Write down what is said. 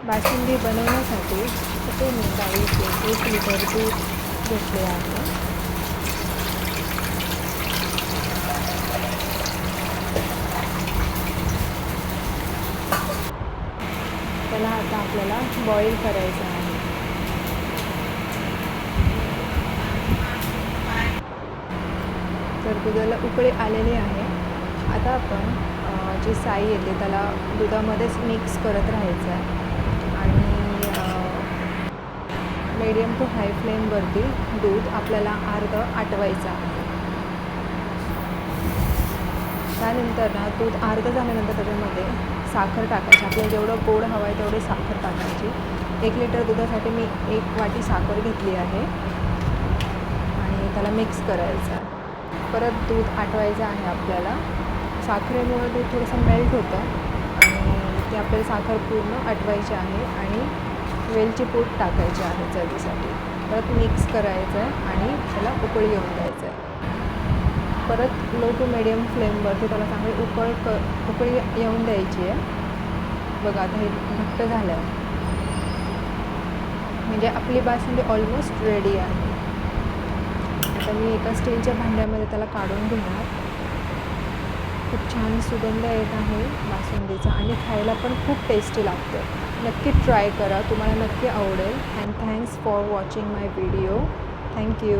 बासुंदी बनवण्यासाठी इथे मी गाईचे 1 लिटर दूध घेतले आहे. त्याला आता आपल्याला बॉईल करायचं आहे. तर दुधाला उकळी आलेली आहे. आता आपण जी साई येते त्याला दुधामध्येच मिक्स करत राहायचं आहे आणि मीडियम टू हाय फ्लेमवरती दूध आपल्याला अर्धं आटवायचं आहे. त्यानंतर ना दूध अर्धं झाल्यानंतर त्याच्यामध्ये साखर टाकायची. आपल्याला जेवढं गोड हवं आहे तेवढी साखर टाकायची. 1 लिटर दुधासाठी मी 1 वाटी साखर घेतली आहे आणि त्याला मिक्स करायचं आहे. परत दूध आटवायचं आहे आपल्याला. साखरेमुळे दूध थोडंसं मेल्ट होतं आणि ते आपल्याला साखर पूर्ण आटवायची आहे आणि वेलची पूड टाकायची आहे चवीसाठी. परत मिक्स करायचं आहे आणि त्याला उकळी येऊन द्यायचं आहे. परत लो टू मिडियम फ्लेमवरती त्याला चांगली उकळी येऊन द्यायची आहे. बघा आता हे घट्ट झालं आहे म्हणजे आपली बासुंदी ऑलमोस्ट रेडी आहे. आता मी एका स्टीलच्या भांड्यामध्ये त्याला काढून घेणार. खूप छान सुगंध येत आहे बासुंदीचा आणि खायला पण खूप टेस्टी लागतं. नक्की ट्राय करा, तुम्हाला नक्की आवडेल. And thanks for watching my video. Thank you.